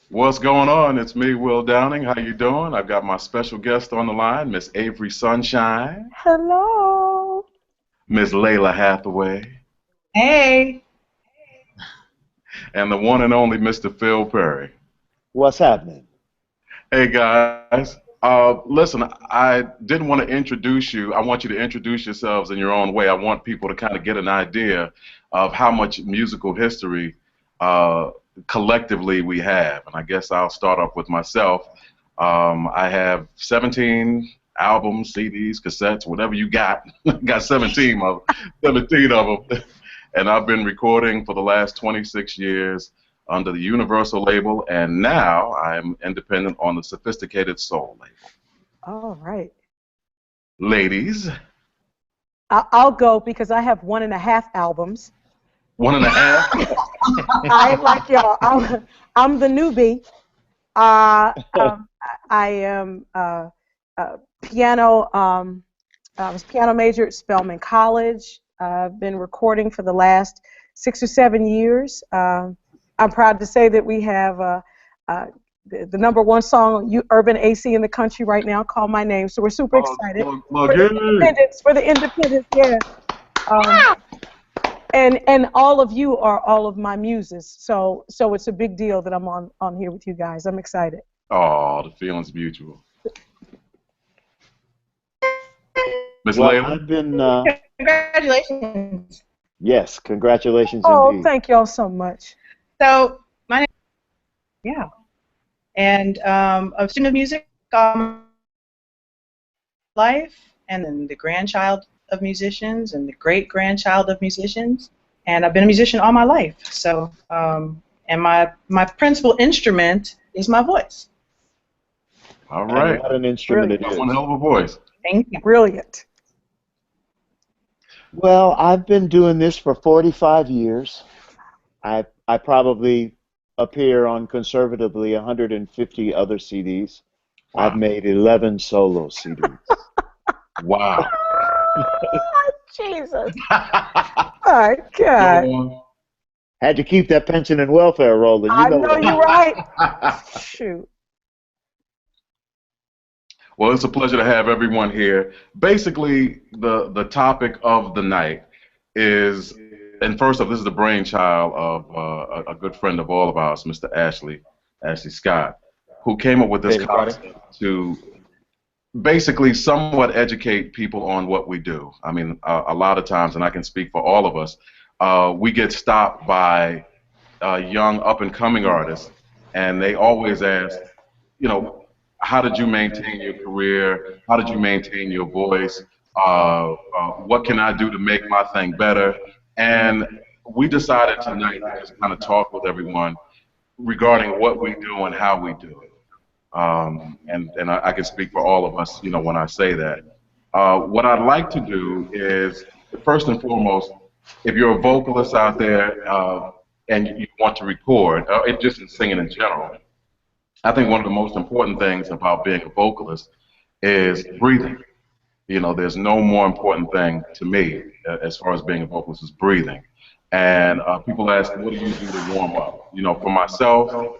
What's going on? It's me, Will Downing. How you doing? I've got my special guest on the line, Miss Avery Sunshine, Hello. Miss Lalah Hathaway, Hey, and the one and only Mr. Phil Perry. What's happening? Hey guys, listen, I didn't want to introduce you. I want you to introduce yourselves in your own way. I want people to kind of get an idea of how much musical history uh, collectively we have. And I guess I'll start off with myself. I have 17 albums, CDs, cassettes, whatever you got. Got 17 of them. And I've been recording for the last 26 years under the Universal label, and now I'm independent on the Sophisticated Soul label. All right. Ladies, I'll go because I have 1.5 albums. one and a half. I like y'all. I'm the newbie. I am piano. I was piano major at Spelman College. I've been recording for the last 6 or 7 years. I'm proud to say that we have the #1 song, Urban AC in the country right now, Call My Name. So we're super excited for the independence, yeah. And all of you are all of my muses. So it's a big deal that I'm on here with you guys. I'm excited. Oh, the feeling's mutual. Miss Well, Layla? I've been, congratulations. yes, congratulations Oh, indeed. thank y'all so much. So, my name, yeah, and a student of music all my life, and then the grandchild of musicians and the great-grandchild of musicians, and I've been a musician all my life. So, and my principal instrument is my voice. All And right. what an instrument it Got is. one hell of a voice. Thank you. Brilliant. Well, I've been doing this for 45 years. I probably appear on conservatively 150 other CDs. I've Wow. made 11 solo CDs. Wow. Jesus. My God. So, Had to keep that pension and welfare rolling. You I know know what you're right. Shoot. well, it's a pleasure to have everyone here. Basically, the topic of the night is, and first off, this is the brainchild of a good friend of all of ours, Mr. Ashley Scott, who came up with this Hey, everybody. concept to basically somewhat educate people on what we do. I mean, a lot of times, and I can speak for all of us, we get stopped by young up-and-coming artists, and they always ask, how did you maintain your career? How did you maintain your voice? What can I do to make my thing better? And we decided tonight to just kind of talk with everyone regarding what we do and how we do it. And I can speak for all of us, when I say that. What I'd like to do is, first and foremost, if you're a vocalist out there and you want to record, it just in singing in general, I think one of the most important things about being a vocalist is breathing. There's no more important thing to me as far as being a vocalist is breathing. And people ask, what do you do to warm up? For myself,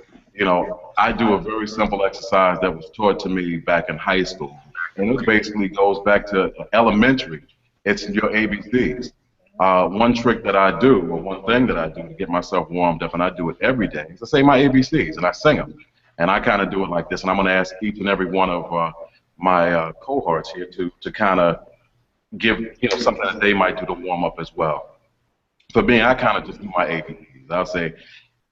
I do a very simple exercise that was taught to me back in high school. And it basically goes back to elementary. It's your ABCs. One trick that I do, or one thing that I do to get myself warmed up, and I do it every day, is I say my ABCs, and I sing them. And I kind of do it like this, and I'm going to ask each and every one of my cohorts here to kind of give something that they might do to warm up as well. For me, I kind of just do my ABCs. I'll say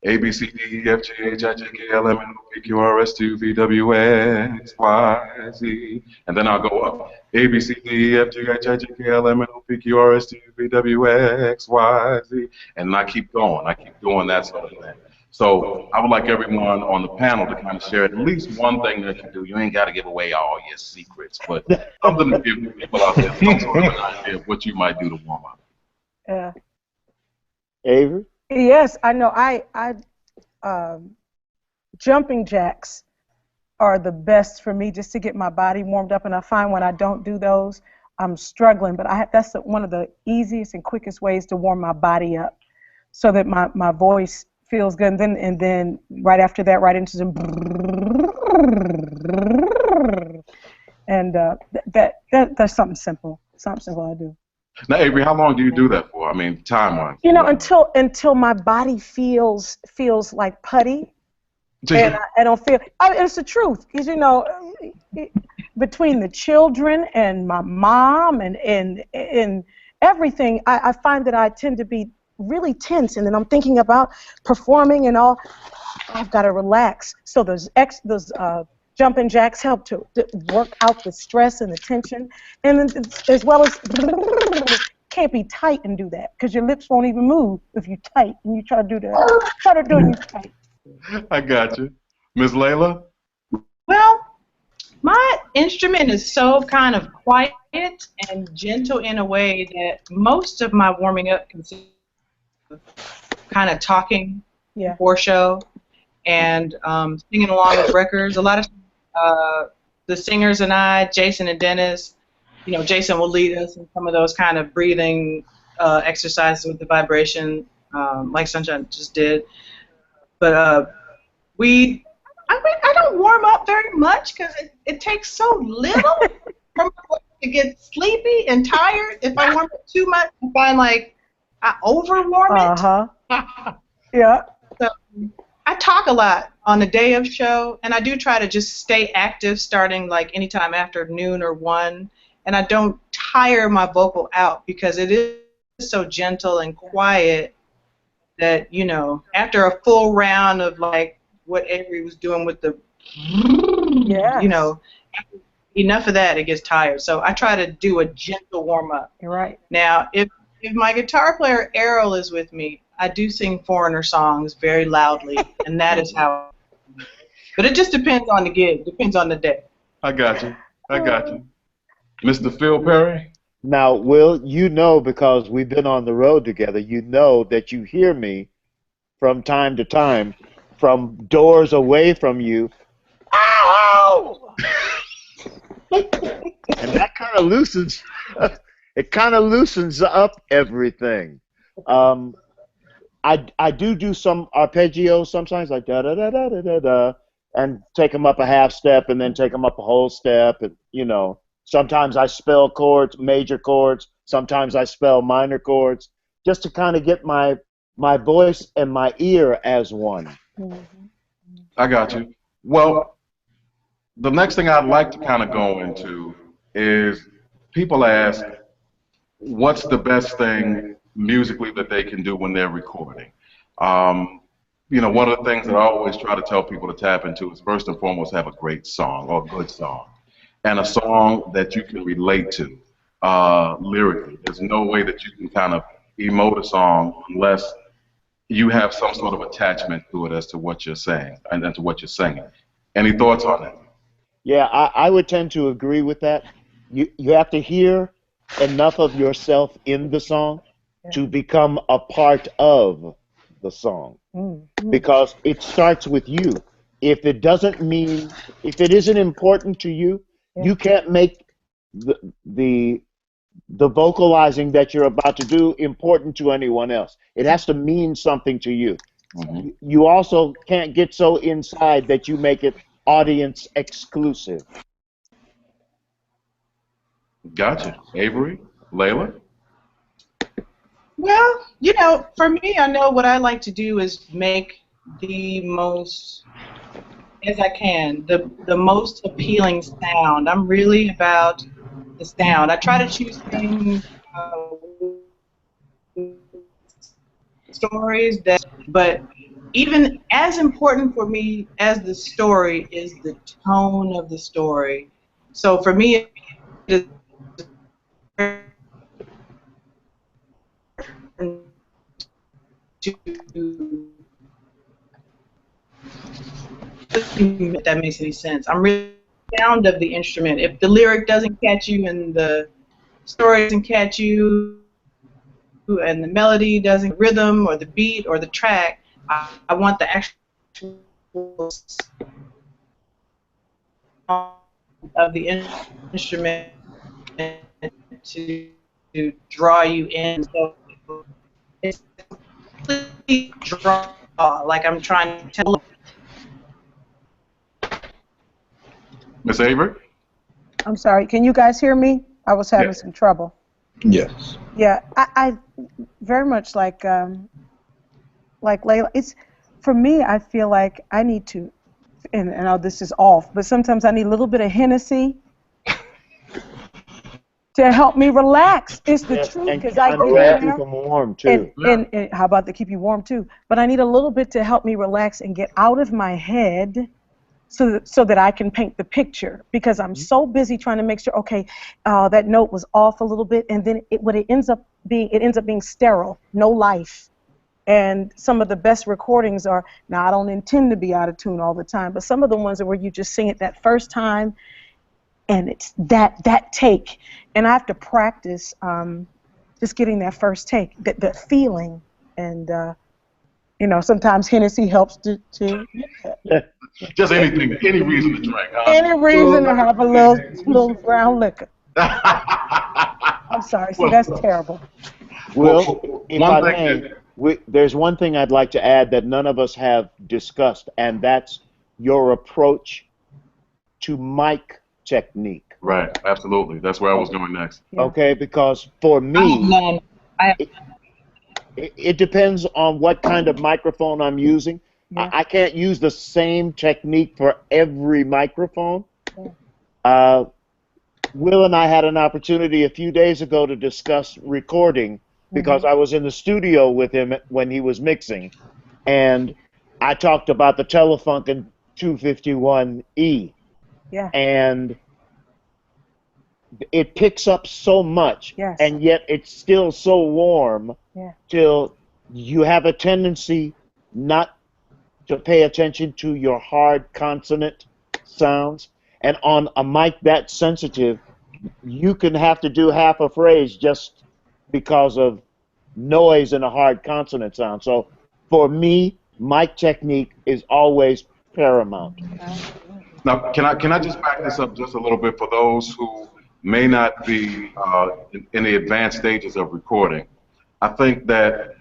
A B C D E F G H I J K L M N O P Q R S T U V W X Y Z, and then I'll go up A B C D E F G H I J K L M N O P Q R S T U V W X Y Z, and I keep going. I keep doing that sort of thing. So I would like everyone on the panel to kind of share at least one thing that you do. You ain't got to give away all your secrets, but something to give people out there some sort of an idea of what you might do to warm up. Yeah. Avery? Yes, I know. Jumping jacks are the best for me just to get my body warmed up, and I find when I don't do those, I'm struggling. But that's one of the easiest and quickest ways to warm my body up. so that my voice feels good. And then right after that, right into some, and that's something simple. Something simple I do. Now, Avery, how long do you do that for? I mean, time-wise. You know, until my body feels like putty, and I don't feel. It's the truth, because between the children and my mom and everything, I find that I tend to be really tense, and then I'm thinking about performing and all. I've got to relax. So those jumping jacks help to work out the stress and the tension, and then as well as can't be tight and do that, because your lips won't even move if you're tight and you try to do that. Try to do it and you're tight. I got you. Ms. Lalah? Well, my instrument is so kind of quiet and gentle in a way that most of my warming up consists of kind of talking before show and singing along with records. A lot of the singers and I, Jason and Dennis, Jason will lead us in some of those kind of breathing exercises with the vibration, like Sunshine just did. But I don't warm up very much because it takes so little for me to get sleepy and tired. If I warm up too much, I find like I overwarm it. Yeah. So I talk a lot on the day of show, and I do try to just stay active starting like anytime after noon or 1, and I don't tire my vocal out because it is so gentle and quiet that, after a full round of like what Avery was doing with the, enough of that, it gets tired. So I try to do a gentle warm-up. You're right. Now, if my guitar player Errol is with me, I do sing foreigner songs very loudly, and that is how. But it just depends on the gig, depends on the day. I got you. Mr. Phil Perry? Now, Will, because we've been on the road together, that you hear me from time to time from doors away from you. Ow! And that kind of loosens up everything. I do some arpeggios sometimes, like da da da da da da da, and take them up a half step and then take them up a whole step, and sometimes I spell chords, major chords, sometimes I spell minor chords, just to kind of get my voice and my ear as one. I got you. Well, the next thing I'd like to kind of go into is people ask, what's the best thing musically that they can do when they're recording? One of the things that I always try to tell people to tap into is first and foremost have a great song or a good song, and a song that you can relate to lyrically. There's no way that you can kind of emote a song unless you have some sort of attachment to it as to what you're saying and to what you're singing. Any thoughts on that? Yeah, I would tend to agree with that. You have to hear enough of yourself in the song to become a part of the song, because it starts with you. If it isn't important to you, you can't make the vocalizing that you're about to do important to anyone else. It has to mean something to you. Mm-hmm. You also can't get so inside that you make it audience exclusive. Gotcha. Avery? Lalah? Well, for me, I know what I like to do is make the most, as I can, the most appealing sound. I'm really about the sound. I try to choose things, stories but even as important for me as the story is the tone of the story. So for me, it is if that makes any sense. I'm really the sound of the instrument. If the lyric doesn't catch you and the story doesn't catch you and the melody doesn't, rhythm or the beat or the track, I want the actual of the instrument to draw you in. So it's draw, like I'm trying to tell. Miss Avery? I'm sorry. Can you guys hear me? I was having some trouble. Yes. Yeah, I very much like Lalah. It's for me. I feel like I need to, and I know this is off, but sometimes I need a little bit of Hennessy to help me relax. It's the truth, because I get in keep there. them warm too. And how about to keep you warm too? But I need a little bit to help me relax and get out of my head, so that I can paint the picture, because I'm so busy trying to make sure, okay, that note was off a little bit, and then it ends up being sterile, no life. And some of the best recordings are, now I don't intend to be out of tune all the time, but some of the ones are where you just sing it that first time, and it's that take, and I have to practice just getting that first take, the feeling, and sometimes Hennessy helps to Just anything, any reason to drink, huh? any reason to have a little brown liquor. I'm sorry, see, that's terrible. Well, if I may, there's one thing I'd like to add that none of us have discussed, and that's your approach to mic technique. Right, absolutely. That's where I was going next. Yeah. Okay, because for me, it depends on what kind of microphone I'm using. Yeah. I can't use the same technique for every microphone. Will and I had an opportunity a few days ago to discuss recording, because I was in the studio with him when he was mixing, and I talked about the Telefunken 251E. Yeah. And it picks up so much, and yet it's still so warm, till you have a tendency not to pay attention to your hard consonant sounds. And on a mic that sensitive, you can have to do half a phrase just because of noise in a hard consonant sound. So for me, mic technique is always paramount. Now, can I just back this up just a little bit for those who may not be in the advanced stages of recording? I think that,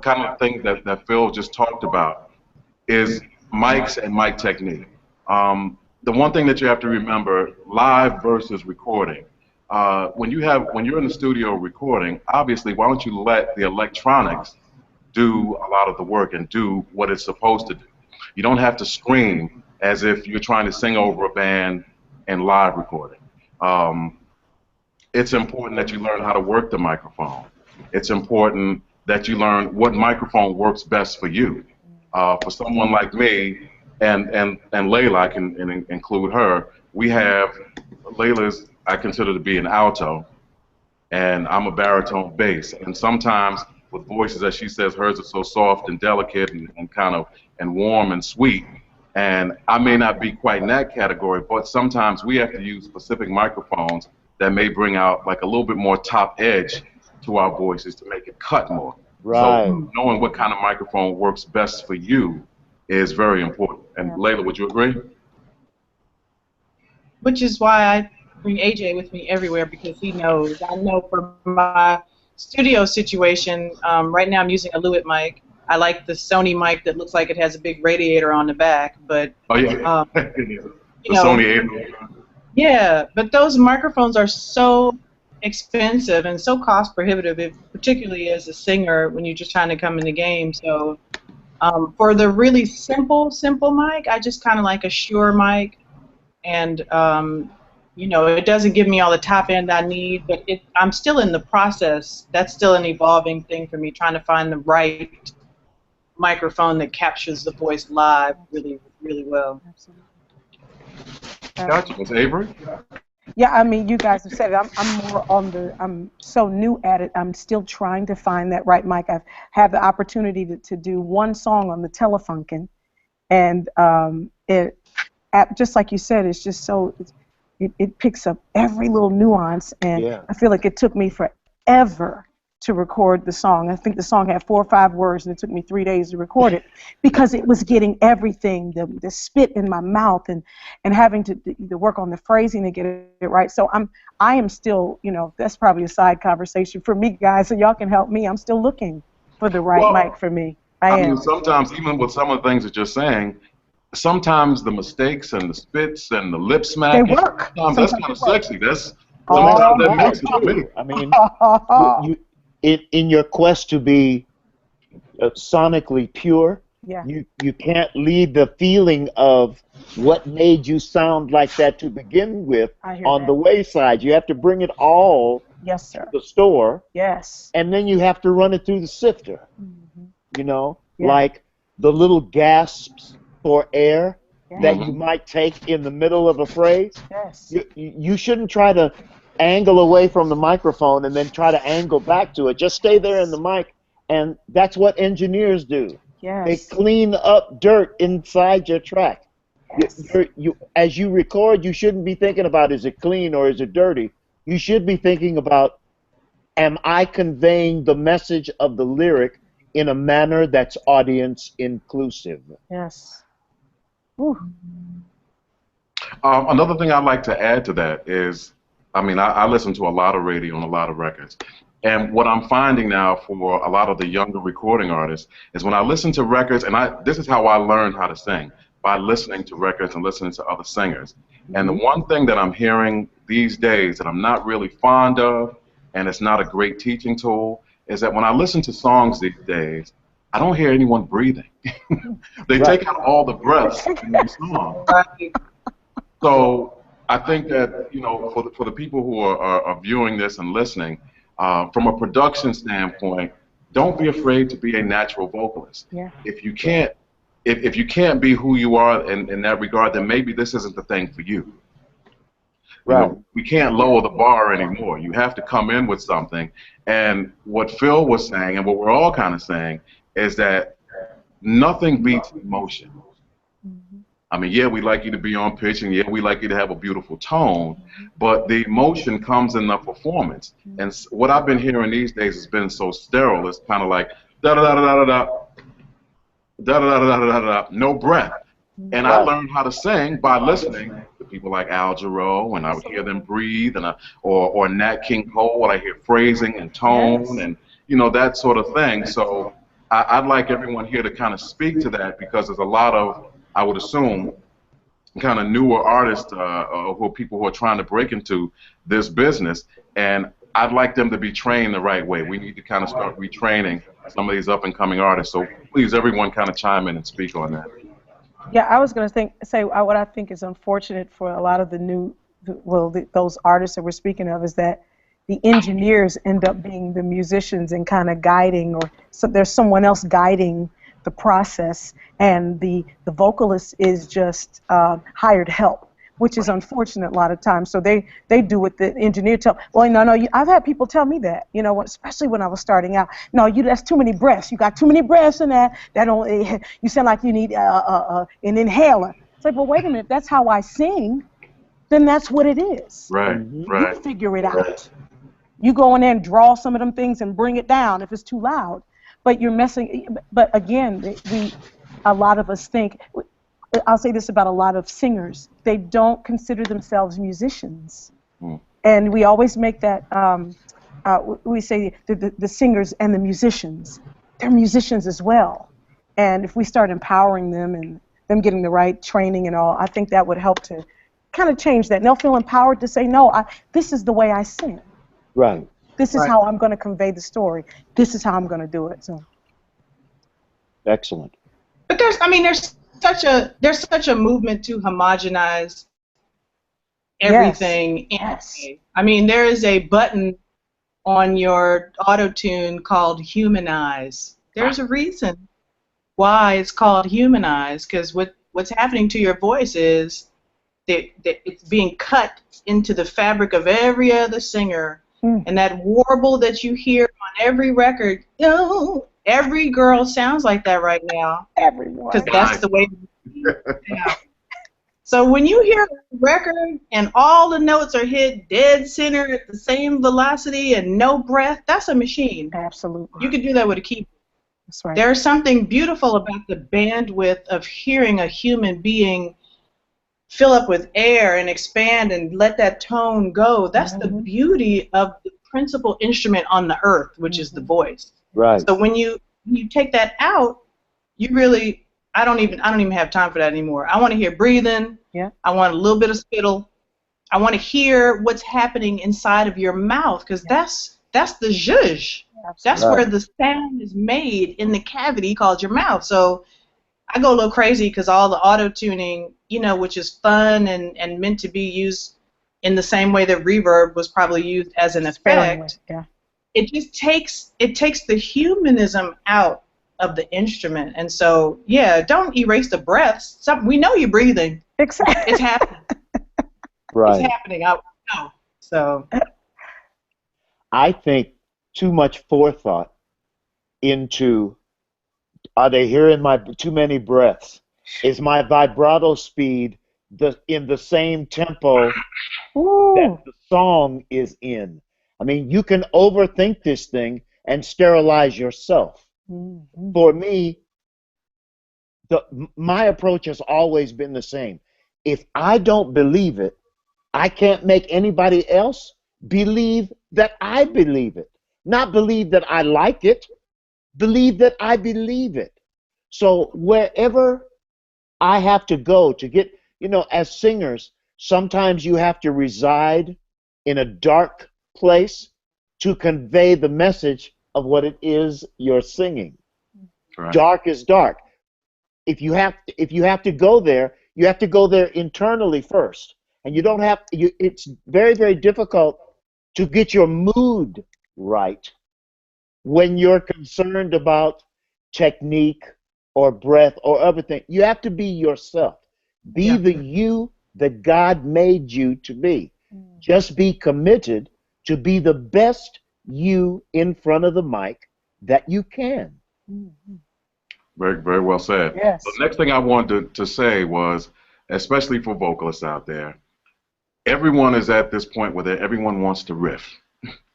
kind of things that Phil just talked about is mics and mic technique. The one thing that you have to remember, live versus recording. When you're in the studio recording, obviously, why don't you let the electronics do a lot of the work and do what it's supposed to do? You don't have to scream as if you're trying to sing over a band in live recording. It's important that you learn how to work the microphone. It's important that you learn what microphone works best for you. For someone like me, and Lalah, I can include her, Lalah's, I consider to be an alto, and I'm a baritone bass. And sometimes with voices, as she says, hers are so soft and delicate and kind of warm and sweet. And I may not be quite in that category, but sometimes we have to use specific microphones that may bring out like a little bit more top edge to our voices to make it cut more. Right. So knowing what kind of microphone works best for you is very important. And Lalah, would you agree? Which is why I bring AJ with me everywhere, because he knows. I know for my studio situation, right now I'm using a Lewitt mic. I like the Sony mic that looks like it has a big radiator on the back, but The Sony 8. Yeah, but those microphones are so expensive and so cost prohibitive, particularly as a singer when you're just trying to come in the game. So for the really simple mic, I just kind of like a Shure mic, and it doesn't give me all the top end I need, but I'm still in the process. That's still an evolving thing for me, trying to find the right microphone that captures the voice live really, really well. Absolutely. Gotcha. Ms. Avery? Yeah, I mean, you guys have said it. I'm so new at it. I'm still trying to find that right mic. I've had the opportunity to do one song on the Telefunken, and just like you said, it's just so, it picks up every little nuance, and I feel like it took me forever to record the song. I think the song had 4 or 5 words, and it took me 3 days to record it because it was getting everything, the spit in my mouth, and having to work on the phrasing to get it right. So I am still, that's probably a side conversation for me, guys, so y'all can help me. I'm still looking for the right mic for me. I mean, sometimes even with some of the things that you're saying, sometimes the mistakes and the spits and the lip smacking, they work. sometimes that's kind of sexy. That's Well, sometimes that that's makes it for too. me. I mean, in your quest to be sonically pure, Yeah. you can't leave the feeling of what made you sound like that to begin with on the wayside. You have to bring it all Yes, to sir. the store, Yes. and then you have to run it through the sifter. Mm-hmm. You know, Yeah. like the little gasps for air Yeah. that you might take in the middle of a phrase. Yes. You shouldn't try to angle away from the microphone and then try to angle back to it. Just stay there in the mic, and that's what engineers do. Yes. They clean up dirt inside your track. Yes. As you record, you shouldn't be thinking about is it clean or is it dirty. You should be thinking about, am I conveying the message of the lyric in a manner that's audience inclusive? Yes. Ooh. Another thing I'd like to add to that is, I mean, I listen to a lot of radio and a lot of records. And what I'm finding now for a lot of the younger recording artists is when I listen to records, and this is how I learned how to sing, by listening to records and listening to other singers. And the one thing that I'm hearing these days that I'm not really fond of, and it's not a great teaching tool, is that when I listen to songs these days, I don't hear anyone breathing. They take out all the breaths in the song. So I think that, you know, for the people who are viewing this and listening, from a production standpoint, don't be afraid to be a natural vocalist. Yeah. If you can't, if you can't be who you are in that regard, then maybe this isn't the thing for you. Right. You know, we can't lower the bar anymore. You have to come in with something. And what Phil was saying, and what we're all kind of saying, is that nothing beats emotion. I mean, yeah, we like you to be on pitch, and yeah, we like you to have a beautiful tone, but the emotion comes in the performance. And what I've been hearing these days has been so sterile. It's kind of like da da da da da da da da da da da, no breath. And I learned how to sing by listening to people like Al Jarreau, and I would hear them breathe, and or Nat King Cole, when I hear phrasing and tone, and you know, that sort of thing. So I'd like everyone here to kind of speak to that, because there's a lot of, I would assume, kind of newer artists who are people who are trying to break into this business, and I'd like them to be trained the right way. We need to kind of start retraining some of these up-and-coming artists. So please, everyone, kind of chime in and speak on that. Yeah, I was going to say what I think is unfortunate for a lot of those artists that we're speaking of is that the engineers end up being the musicians and kind of guiding, or so there's someone else guiding the process, and the vocalist is just hired help, which is unfortunate a lot of times. So they do what the engineer tell. Well, no, I've had people tell me that, you know, especially when I was starting out. No, that's too many breaths. You got too many breaths in that. You sound like you need an inhaler. It's like, well, wait a minute. If that's how I sing, then that's what it is. Right, right. You figure it out. You go in there and draw some of them things and bring it down if it's too loud. But you're messing. But again, a lot of us think. I'll say this about a lot of singers: they don't consider themselves musicians, and we always make that. We say the singers and the musicians. They're musicians as well, and if we start empowering them and them getting the right training and all, I think that would help to kind of change that. And they'll feel empowered to say, "No, this is the way I sing." Right. This is how I'm going to convey the story. This is how I'm going to do it. So. Excellent. But there's such a movement to homogenize everything. Yes. I mean, there is a button on your auto-tune called Humanize. There's a reason why it's called Humanize, because what's happening to your voice is that it's being cut into the fabric of every other singer. And that warble that you hear on every record, every girl sounds like that right now. Everyone. Because that's the way. Yeah. So when you hear a record and all the notes are hit dead center at the same velocity and no breath, that's a machine. Absolutely. You could do that with a keyboard. That's right. There's something beautiful about the bandwidth of hearing a human being fill up with air and expand and let that tone go. That's the beauty of the principal instrument on the earth, which is the voice. Right. So when you take that out, you really, I don't even have time for that anymore. I want to hear breathing. Yeah. I want a little bit of spittle. I want to hear what's happening inside of your mouth, because that's the zhuzh. That's Right. where the sound is made, in the cavity called your mouth. So I go a little crazy because all the auto tuning, you know, which is fun and meant to be used in the same way that reverb was probably used as an effect. Yeah. It just takes the humanism out of the instrument. And so, yeah, don't erase the breaths. We know you're breathing. Exactly. It's happening. Right. It's happening. I know. So I think too much forethought into, are they hearing my too many breaths? Is my vibrato speed in the same tempo that the song is in? I mean, you can overthink this thing and sterilize yourself. Mm-hmm. For me, my approach has always been the same. If I don't believe it, I can't make anybody else believe that I believe it. Not believe that I like it, believe that I believe it. So wherever I have to go to get, you know, as singers, sometimes you have to reside in a dark place to convey the message of what it is you're singing. Right. Dark is dark. If you have to go there, you have to go there internally first. And you don't have it's very, very difficult to get your mood right when you're concerned about technique or breath or other things. You have to be yourself. Be the you that God made you to be. Just be committed to be the best you in front of the mic that you can. Very, very well said. Yes. The next thing I wanted to say was, especially for vocalists out there, everyone is at this point where everyone wants to riff.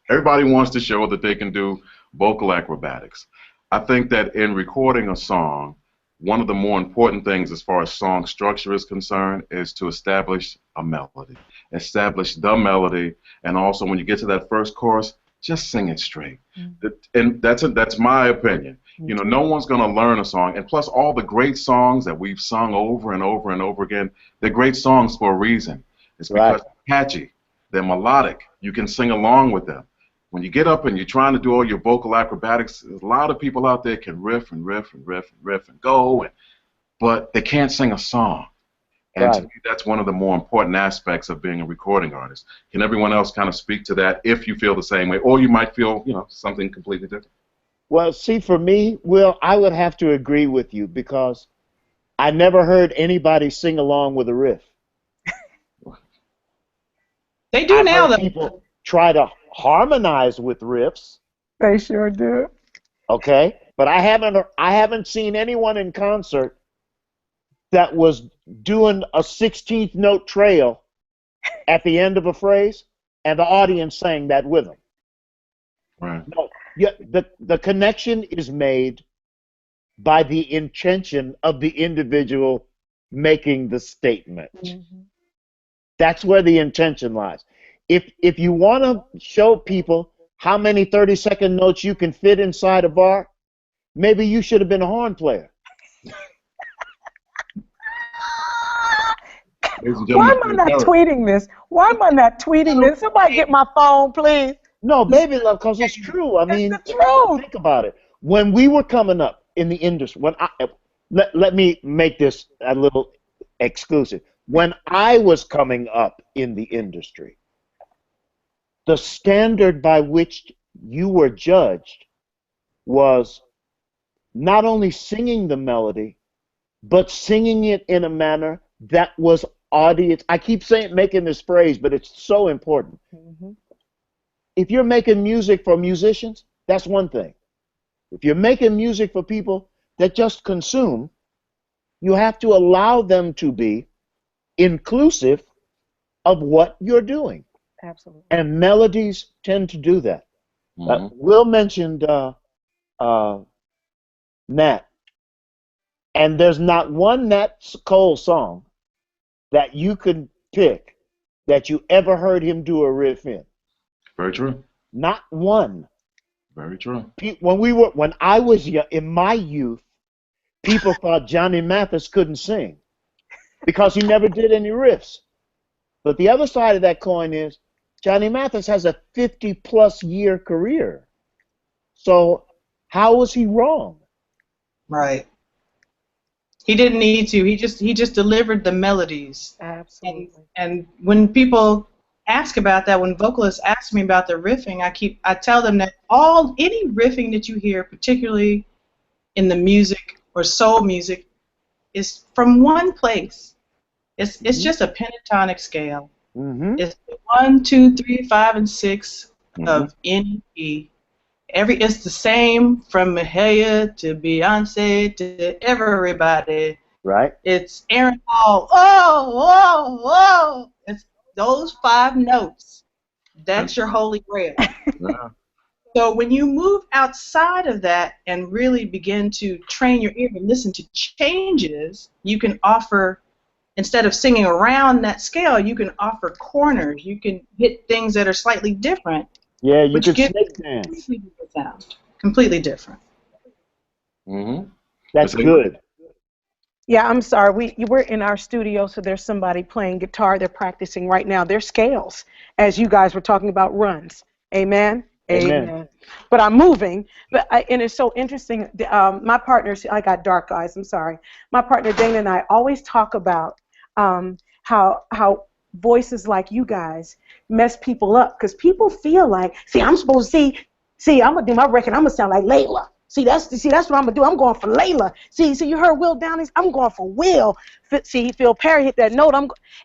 Everybody wants to show that they can do vocal acrobatics. I think that in recording a song, one of the more important things as far as song structure is concerned is to establish a melody. Establish the melody, and also when you get to that first chorus, just sing it straight. And that's my opinion. You know, no one's going to learn a song. And plus, all the great songs that we've sung over and over and over again, they're great songs for a reason. It's because they're catchy, they're melodic. You can sing along with them. When you get up and you're trying to do all your vocal acrobatics, there's a lot of people out there can riff and riff and riff and riff and go, but they can't sing a song. And to me, that's one of the more important aspects of being a recording artist. Can everyone else kind of speak to that if you feel the same way, or you might feel, you know, something completely different? Well, see, for me, Will, I would have to agree with you because I never heard anybody sing along with a riff. they do now, though. People try to harmonize with riffs. They sure do. Okay, but I haven't seen anyone in concert that was doing a 16th note trail at the end of a phrase and the audience sang that with them. Right. No, the connection is made by the intention of the individual making the statement. That's where the intention lies. If you want to show people how many 30-second notes you can fit inside a bar, maybe you should have been a horn player. Why am I not tweeting this? Why am I not tweeting this? Somebody get my phone, please. No, baby love, because it's true. I mean, it's the truth. Think about it. When we were coming up in the industry, let me make this a little exclusive. When I was coming up in the industry, the standard by which you were judged was not only singing the melody, but singing it in a manner that was audience. I keep making this phrase, but it's so important. If you're making music for musicians, that's one thing. If you're making music for people that just consume, you have to allow them to be inclusive of what you're doing. Absolutely. And melodies tend to do that. Will mentioned Nat, and there's not one Nat Cole song that you could pick that you ever heard him do a riff in. Very true. Not one. Very true. When I was young, in my youth, people thought Johnny Mathis couldn't sing because he never did any riffs. But the other side of that coin is Johnny Mathis has a 50-plus year career. So how was he wrong? Right. He didn't need to. He just delivered the melodies. Absolutely. And when people ask about that, when vocalists ask me about the riffing, I tell them that any riffing that you hear, particularly in the music or soul music, is from one place. It's just a pentatonic scale. It's 1, 2, 3, 5, and 6 of any key. It's the same from Mahalia to Beyonce to everybody. Right. It's Aaron Hall. Whoa, whoa, whoa. It's those 5 notes. That's your holy grail. Yeah. So when you move outside of that and really begin to train your ear and listen to changes, you can offer, instead of singing around that scale, you can offer corners. You can hit things that are slightly different. Yeah, you which could gives snake a dance. completely different sound. Completely different. That's good. Yeah, I'm sorry. We're in our studio, so there's somebody playing guitar. They're practicing right now. They're scales, as you guys were talking about runs. Amen? Amen. But I'm moving. And it's so interesting. My partners, I got dark eyes, I'm sorry. My partner Dana and I always talk about how voices like you guys mess people up, because people feel like, I'm supposed to see, I'm going to do my record, I'm going to sound like Lalah. See, that's what I'm going to do. I'm going for Lalah. See, you heard Will Downing's? I'm going for Will. See, Phil Perry hit that note.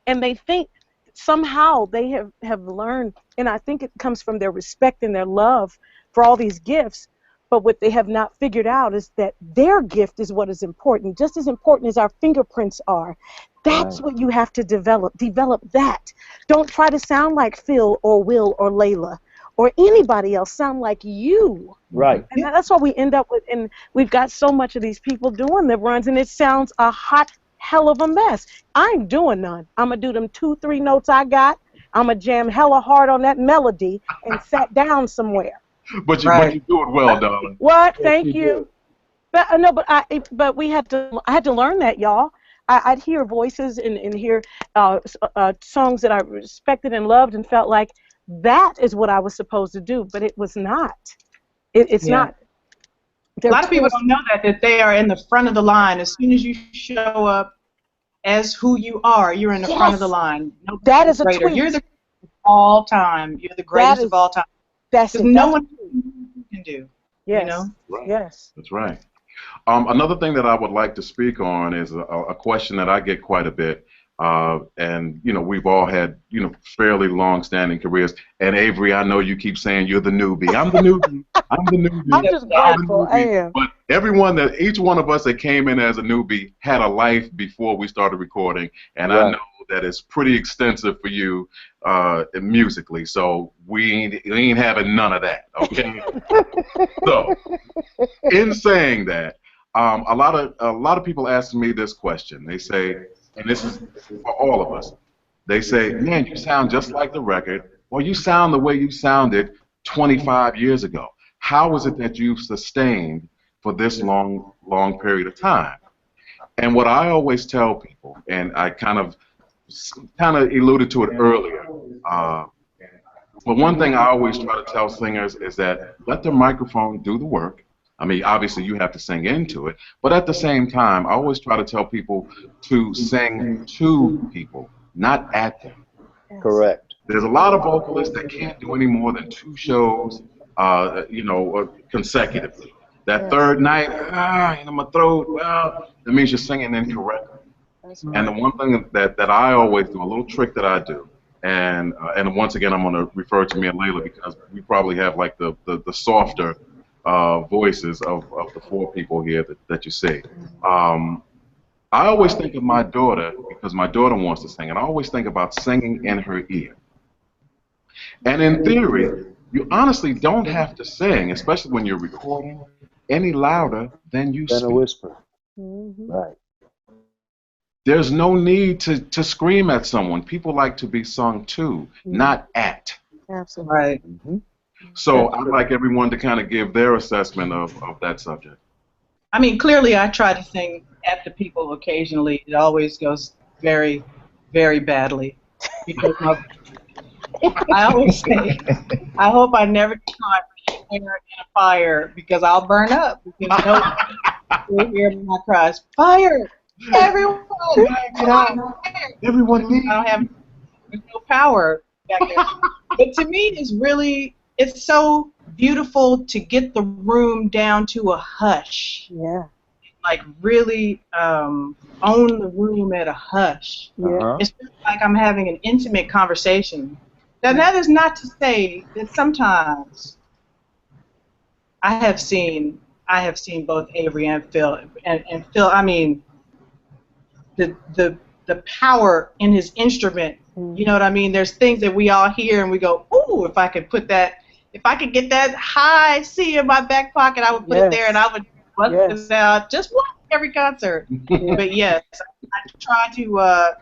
And they think somehow they have learned, and I think it comes from their respect and their love for all these gifts, but what they have not figured out is that their gift is what is important, just as important as our fingerprints are. That's what you have to develop. Develop that. Don't try to sound like Phil or Will or Lalah or anybody else. Sound like you. Right. And that's what we end up with. And we've got so much of these people doing the runs, and it sounds a hot hell of a mess. I ain't doing none. I'm going to do them 2-3 notes I got. I'm going to jam hella hard on that melody and sat down somewhere. But you do it well, darling. What? Thank you. But no, but I had to learn that, y'all. I'd hear voices and hear songs that I respected and loved and felt like that is what I was supposed to do, but it was not. It's not. A lot of people don't know that they are in the front of the line. As soon as you show up as who you are, you're in the front of the line. That is a tweet. You're the greatest of all time. You're the greatest of all time. That's it. No one can do. Yes. You know? Right. Yes. That's right. Another thing that I would like to speak on is a question that I get quite a bit. And, we've all had, fairly long-standing careers. And, Avery, I know you keep saying you're the newbie. I'm the newbie. I'm the newbie. I'm just grateful. I am. But each one of us that came in as a newbie had a life before we started recording. And I know that it's pretty extensive for you musically. So we ain't having none of that, okay? So, in saying that, a lot of people ask me this question. They say, and this is for all of us, they say, man, you sound just like the record, or you sound the way you sounded 25 years ago. How is it that you've sustained for this long period of time? And what I always tell people, and I kind of alluded to it earlier, but one thing I always try to tell singers is that let the microphone do the work. I mean, obviously you have to sing into it, but at the same time, I always try to tell people to sing to people, not at them. Correct. There's a lot of vocalists that can't do any more than 2 shows, consecutively. That third night, in my throat, well, that means you're singing incorrectly. And the one thing that I always do, a little trick that I do, and once again, I'm going to refer to me and Lalah because we probably have like the softer voices of the 4 people here that you see. I always think of my daughter because my daughter wants to sing, and I always think about singing in her ear. And in theory, you honestly don't have to sing, especially when you're recording, any louder than you speak. Than a whisper. Right. There's no need to scream at someone. People like to be sung to, not at. Absolutely. Right. So I'd like everyone to kind of give their assessment of that subject. I mean, clearly I try to sing at the people occasionally. It always goes very, very badly because I always say, I hope I never get caught in a fire because I'll burn up because no one will hear my cries. Fire! Everyone! Get out! Everyone leave! I don't have there's no power back there. But to me, it's so beautiful to get the room down to a hush. Yeah. Like really own the room at a hush. Yeah. It's just like I'm having an intimate conversation. Now that is not to say that sometimes I have seen both Avery and Phil and Phil. I mean, the power in his instrument. You know what I mean? There's things that we all hear and we go, ooh, if I could get that high C in my back pocket, I would put it there and I would bust it out just watch every concert. But yes, I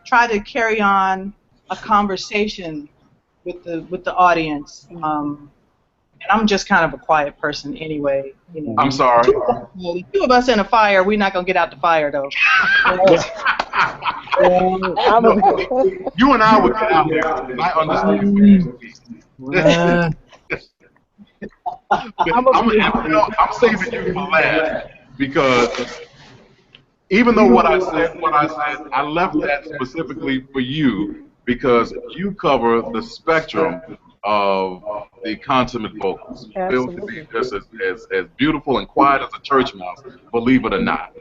try to carry on a conversation with the audience. And I'm just kind of a quiet person anyway. You know. I'm sorry. Two of us in a fire, we're not gonna get out the fire though. You and I would get out there. I understand. I'm saving you for last because even though what I said, I left that specifically for you because you cover the spectrum of the consummate vocals. Phil to be just as beautiful and quiet as a church mouse, believe it or not.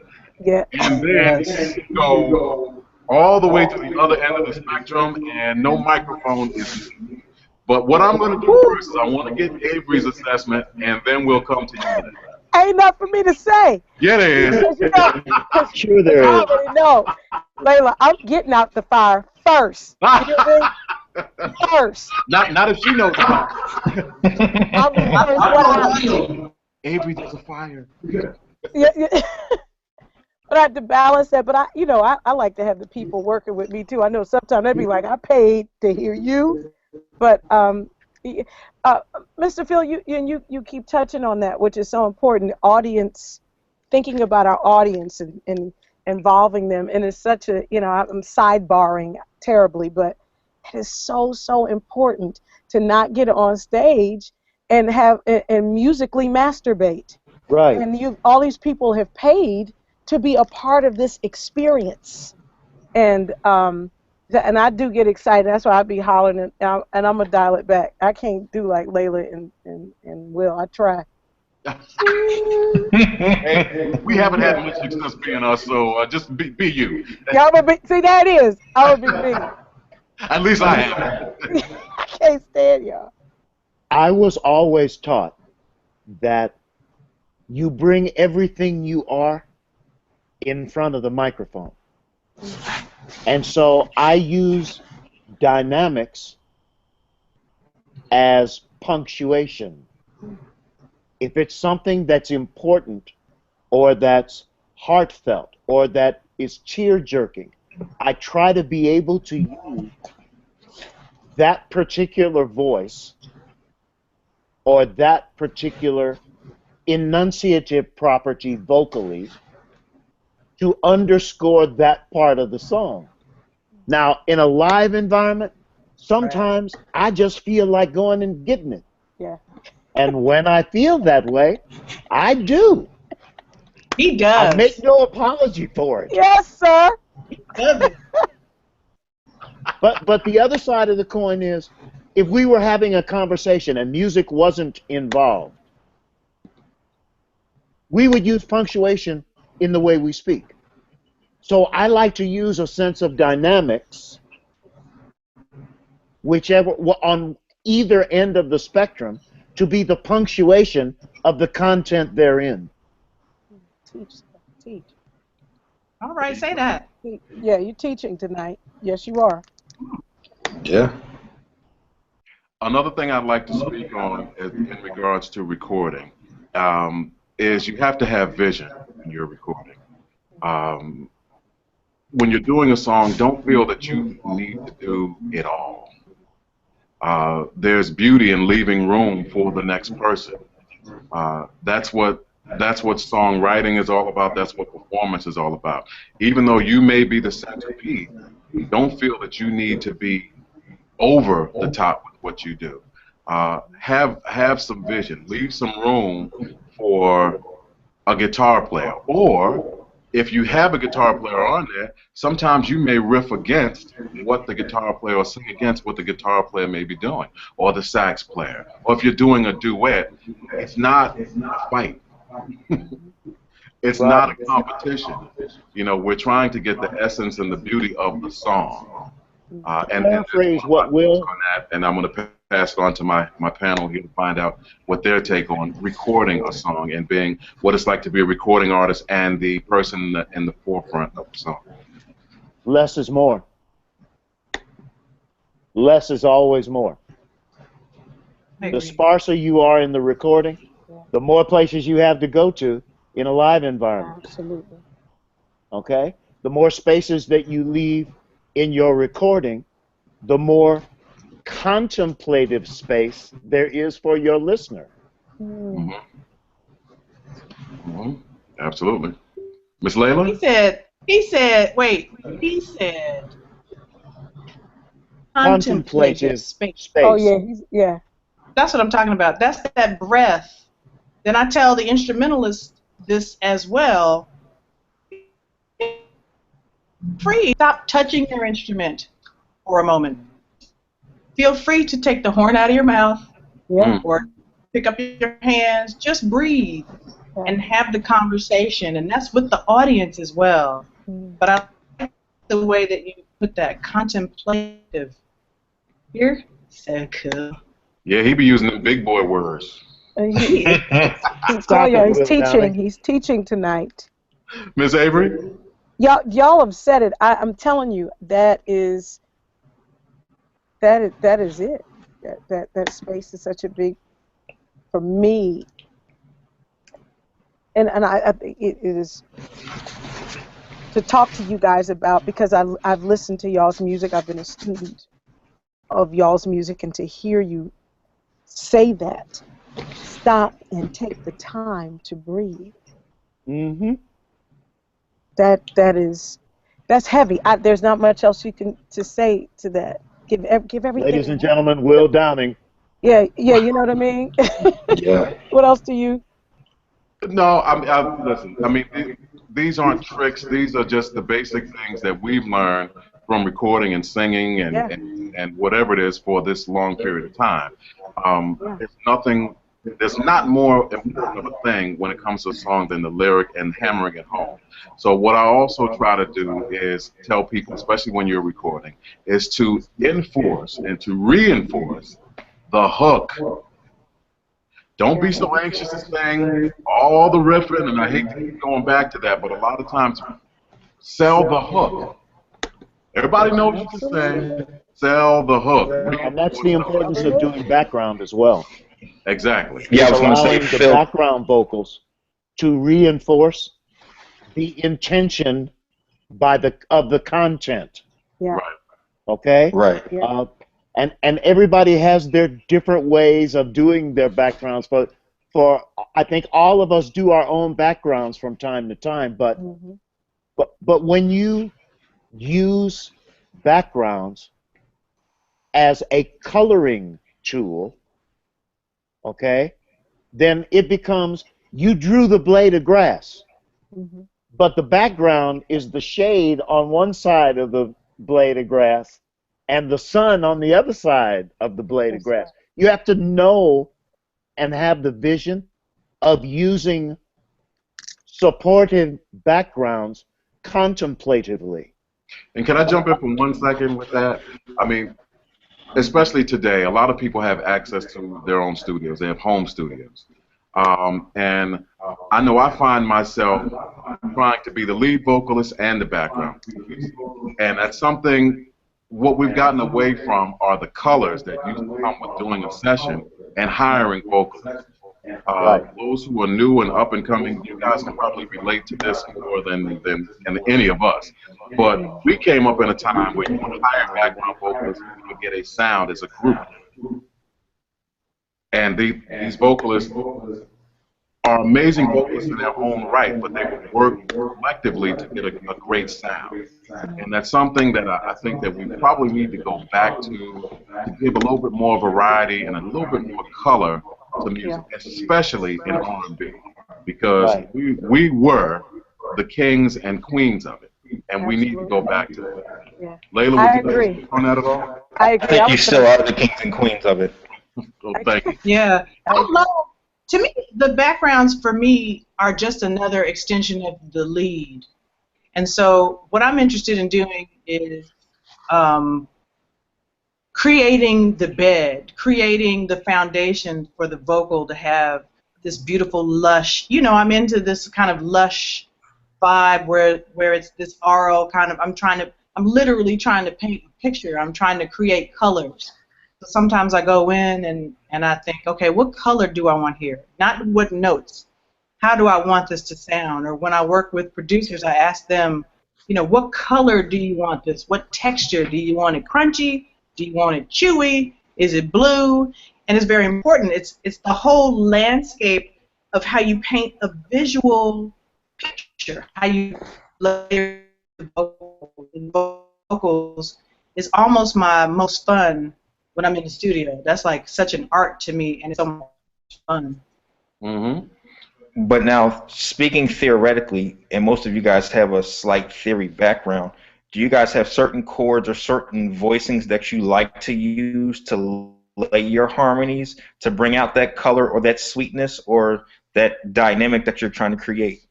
Yeah. And then you go all the way to the other end of the spectrum, and no microphone is needed. But what I'm going to do first is I want to get Avery's assessment, and then we'll come to you. Ain't enough for me to say. Yeah, there is. You know, Sure there is. I already know. Layla, I'm getting out the fire first. You know what I mean? First. Not if she knows about it. I'm the first one out. Avery, there's a fire. Yeah. But I have to balance that. But I like to have the people working with me too. I know sometimes they'd be like, I paid to hear you. But Mr. Phil, you keep touching on that, which is so important. Audience, thinking about our audience and involving them, and it's such a I'm sidebarring terribly, but it is so important to not get on stage and have and musically masturbate. Right. And all these people have paid to be a part of this experience, and I do get excited. That's why I be hollering, and I'm gonna dial it back. I can't do like Layla and Will. I try. Hey, we haven't had much success being us, so just be you. Yeah, see that is. I would be me. At least I am. I can't stand y'all. I was always taught that you bring everything you are in front of the microphone. And so I use dynamics as punctuation. If it's something that's important or that's heartfelt or that is tear-jerking, I try to be able to use that particular voice or that particular enunciative property vocally to underscore that part of the song. Now, in a live environment, sometimes I just feel like going and getting it. Yeah. And when I feel that way, I do. He does. I make no apology for it. Yes, sir. He does it. But the other side of the coin is, if we were having a conversation and music wasn't involved, we would use punctuation in the way we speak. So I like to use a sense of dynamics, whichever on either end of the spectrum, to be the punctuation of the content therein. Teach. All right, say that. Yeah, you're teaching tonight. Yes, you are. Yeah. Another thing I'd like to speak on in regards to recording is you have to have vision when you're recording. When you're doing a song, don't feel that you need to do it all. There's beauty in leaving room for the next person. That's what That's what songwriting is all about. That's what performance is all about. Even though you may be the centerpiece, don't feel that you need to be over the top with what you do. Have some vision. Leave some room for a guitar player. Or if you have a guitar player on there, sometimes you may riff against what the guitar player or sing against what the guitar player may be doing, or the sax player. Or if you're doing a duet, it's not a fight. It's not Right. a competition. You know, we're trying to get the essence and the beauty of the song. And there's Paraphrase one of my what thoughts Will. on that, and I'm going to pass it on to my panel here to find out what their take on recording a song and being what it's like to be a recording artist and the person in the forefront of the song. Less is more. Less is always more. The sparser you are in the recording, the more places you have to go to in a live environment. Absolutely. Okay? The more spaces that you leave in your recording, the more contemplative space there is for your listener. Mm-hmm. Mm-hmm. Absolutely. Miss Lalah? He said Contemplative space. Oh yeah, That's what I'm talking about. That's that breath. Then I tell the instrumentalist this as well. Free. Stop touching your instrument for a moment. Feel free to take the horn out of your mouth or pick up your hands. Just breathe and have the conversation. And that's with the audience as well. But I like the way that you put that contemplative. You're so cool. Yeah, he be using the big boy words. He's teaching. He's teaching tonight. Miss Avery? Y'all have said it. I'm telling you, that is it. That space is such a big, for me. And I think it is to talk to you guys about, because I've listened to y'all's music. I've been a student of y'all's music, and to hear you say that, stop and take the time to breathe. Mm-hmm. That's heavy. There's not much else you can to say to that. Give everything. Ladies and gentlemen, Will Downing. Yeah, you know what I mean. Yeah. What else do you? No, listen. I mean, these aren't tricks. These are just the basic things that we've learned from recording and singing and whatever it is for this long period of time. It's nothing. There's not more important of a thing when it comes to a song than the lyric and hammering it home. So what I also try to do is tell people, especially when you're recording, is to enforce and to reinforce the hook. Don't be so anxious to sing all the riffing, and I hate to keep going back to that, but a lot of times, sell the hook. Everybody knows you can sing. Sell the hook. And that's the importance of doing background as well. Exactly. Yeah, I was going to allowing say, the background vocals to reinforce the intention of the content. Yeah. Right. Okay. Right. And everybody has their different ways of doing their backgrounds. For I think all of us do our own backgrounds from time to time. But when you use backgrounds as a coloring tool, okay, then it becomes, you drew the blade of grass, but the background is the shade on one side of the blade of grass and the sun on the other side of the blade of grass. You have to know and have the vision of using supportive backgrounds contemplatively. And can I jump in for 1 second with that? I mean, especially today, a lot of people have access to their own studios. They have home studios. And I know I find myself trying to be the lead vocalist and the background vocalist. And that's something, what we've gotten away from are the colors that used to come with doing a session and hiring vocalists. Those who are new and up and coming, you guys can probably relate to this more than any of us. But we came up in a time where you would hire background vocalists and you would get a sound as a group. And these vocalists are amazing vocalists in their own right, but they work collectively to get a great sound. And that's something that I think that we probably need to go back to give a little bit more variety and a little bit more color to music, especially in R&B, because Right. we were the kings and queens of it, and we need to go Absolutely. back to that. Yeah. Layla, I would you like to agree. speak on that at all? I I agree. think you still are the kings and queens of it. Oh, thank you. Yeah, I I agree. love. To me, the backgrounds for me are just another extension of the lead, and so what I'm interested in doing is um, creating the bed, creating the foundation for the vocal to have this beautiful lush. You know, I'm into this kind of lush vibe where it's this aural kind of. I'm literally trying to paint a picture. I'm trying to create colors. So sometimes I go in and I think, okay, what color do I want here? Not what notes. How do I want this to sound? Or when I work with producers, I ask them, you know, what color do you want this? What texture? Do you want it crunchy? Do you want it chewy? Is it blue? And it's very important. It's the whole landscape of how you paint a visual picture, how you layer the vocals is almost my most fun when I'm in the studio. That's like such an art to me, and it's so much fun. Mm-hmm. But now, speaking theoretically, and most of you guys have a slight theory background, do you guys have certain chords or certain voicings that you like to use to lay your harmonies to bring out that color or that sweetness or that dynamic that you're trying to create?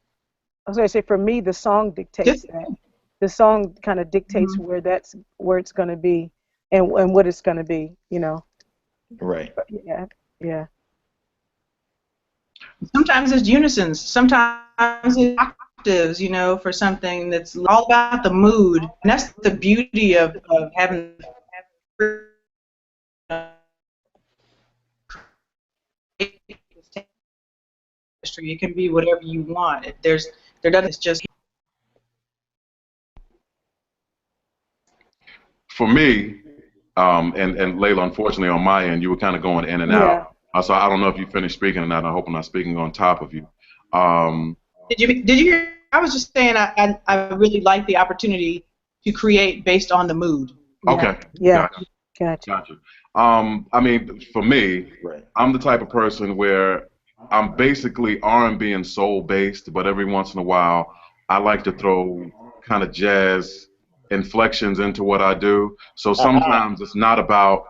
I was going to say, for me, the song dictates that. The song kind of dictates where it's going to be and what it's going to be, you know. Right. But yeah, yeah. Sometimes it's unisons. Sometimes it's octaves, you know, for something that's all about the mood. And that's the beauty of having it can be whatever you want. There doesn't. It's just For me, and Layla, unfortunately, on my end, you were kind of going in and out. So I don't know if you finished speaking or not. I hope I'm not speaking on top of you. Did you hear? I was just saying I really like the opportunity to create based on the mood. Okay. Yeah. Gotcha. Gotcha. I mean, for me, Right. I'm the type of person where I'm basically R&B and soul based, but every once in a while, I like to throw kind of jazz inflections into what I do. So sometimes it's not about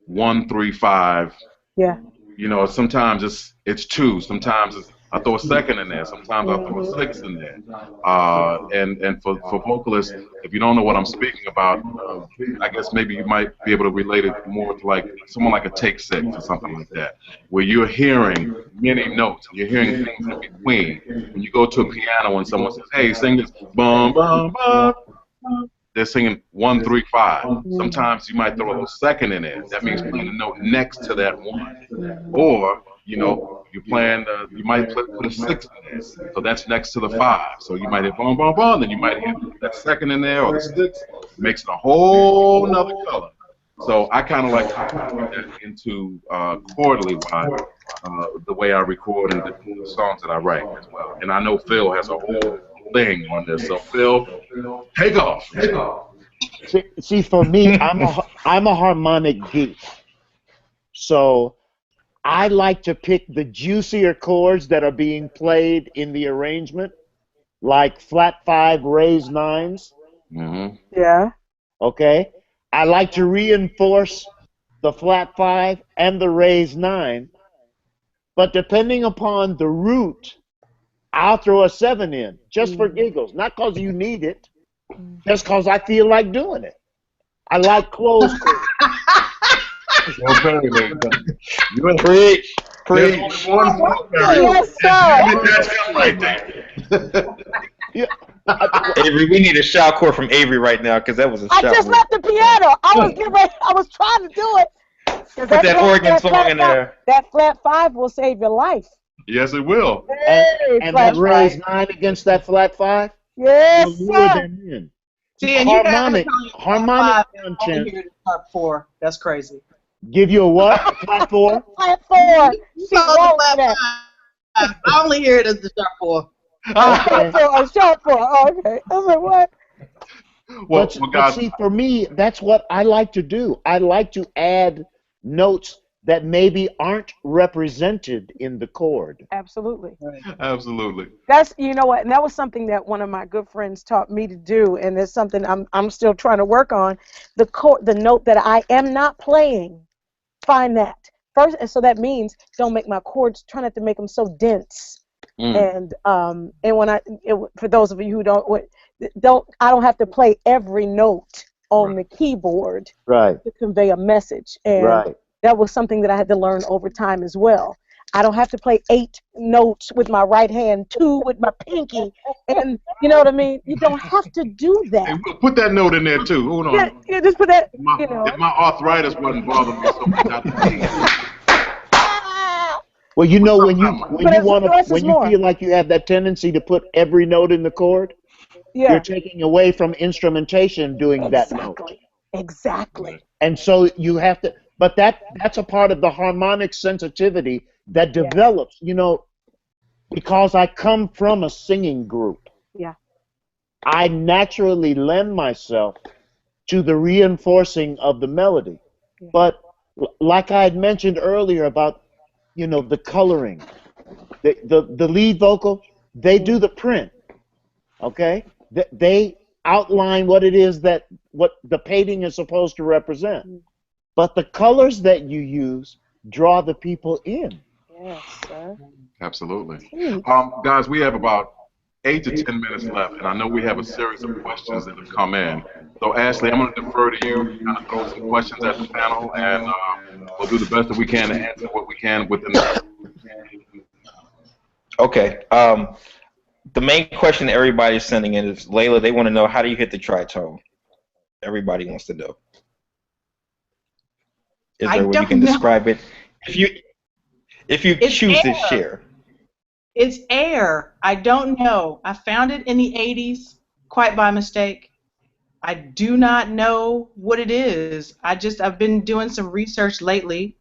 1, 3, 5. Yeah. You know, sometimes it's 2. Sometimes I throw a second in there. Sometimes I throw a 6 in there. And for vocalists, if you don't know what I'm speaking about, I guess maybe you might be able to relate it more to like someone like a take 6 or something like that, where you're hearing many notes and you're hearing things in between. When you go to a piano and someone says, "Hey, sing this," bum bum bum. They're singing 1, 3, 5. Sometimes you might throw a little second in there. That means playing a note next to that 1. Or, you know, you might put a 6 in there. So that's next to the 5. So you might hit bum, bum, bum. Then you might hit that second in there or the 6. Makes it a whole nother color. So I kind of like to put that into chordally wise, the way I record and the songs that I write as well. And I know Phil has a whole thing on this. So Phil, take off. See, for me, I'm a harmonic geek. So I like to pick the juicier chords that are being played in the arrangement, like flat 5, raised 9s. Mm-hmm. Yeah. Okay? I like to reinforce the flat 5 and the raised 9, but depending upon the root, I'll throw a 7 in, just for giggles. Not because you need it, just because I feel like doing it. I like closed chords. Well, apparently, you Preach. Preach. Yes, sir. That's him right there. Yeah. Avery, we need a shout chord from Avery right now because that was a I shout just word. left the piano. I was trying to do it. Put that organ song in there. That flat 5 will save your life. Yes, it will. And that raised 9 against that flat 5? Yes, will lure sir. them in. See, and you Harmonic content. Here to part 4. That's crazy. Give you a what? A flat 4? Flat 4. She So the wrote flat that. I only hear it as the sharp four. A sharp four. Oh, okay. I was like, what? Well, But see, for me, that's what I like to do. I like to add notes that maybe aren't represented in the chord. Absolutely. absolutely. That's, you know what, and that was something that one of my good friends taught me to do, and it's something I'm still trying to work on. The note that I am not playing, find that first, and so that means don't make my chords, try not to make them so dense. And when for those of you who I don't have to play every note on the keyboard Right. to convey a message, and Right. that was something that I had to learn over time as well. I don't have to play 8 notes with my right hand, 2 with my pinky, and you know what I mean? You don't have to do that. Hey, we'll put that note in there too. Hold on. Yeah, just put that, If my arthritis wasn't bothering me so much, Well, you know, when you feel like you have that tendency to put every note in the chord, you're taking away from instrumentation doing that note. Exactly. And so you have to, but that's a part of the harmonic sensitivity that develops, you know, because I come from a singing group. Yeah. I naturally lend myself to the reinforcing of the melody. Yeah. But like I had mentioned earlier about, you know, the coloring, the lead vocal, they do the print, okay? They outline what it is what the painting is supposed to represent. But the colors that you use draw the people in. Yes, sir. Absolutely. Guys, we have about 8 to 10 minutes left, and I know we have a series of questions that have come in. So, Ashley, I'm going to defer to you to kind of throw some questions at the panel, and we'll do the best that we can to answer what we can within the. Okay. The main question everybody's sending in is, Lalah, they want to know, how do you hit the tritone? Everybody wants to know. Is there a way you can describe it? If you choose to share. It's air. I don't know. I found it in the 80s quite by mistake. I do not know what it is. I've been doing some research lately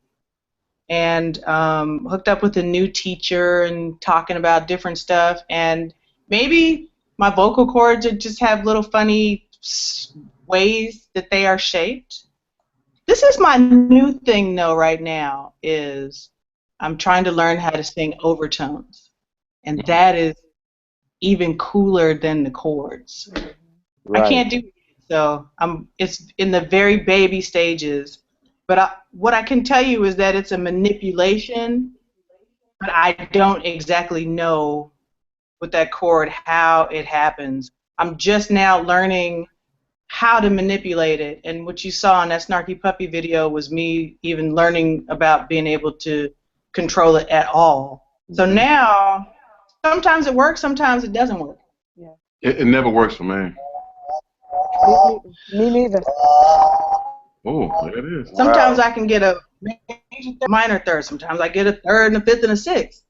and hooked up with a new teacher and talking about different stuff, and maybe my vocal cords just have little funny ways that they are shaped. This is my new thing though right now, is I'm trying to learn how to sing overtones. And that is even cooler than the chords. Right. I can't do it, so it's in the very baby stages. But what I can tell you is that it's a manipulation, but I don't exactly know with that chord how it happens. I'm just now learning how to manipulate it. And what you saw in that Snarky Puppy video was me even learning about being able to control it at all. So now, sometimes it works, sometimes it doesn't work. Yeah. It never works for me. Me neither. Oh, there it is. Sometimes I can get a major third, minor third. Sometimes I get a third and a fifth and a sixth.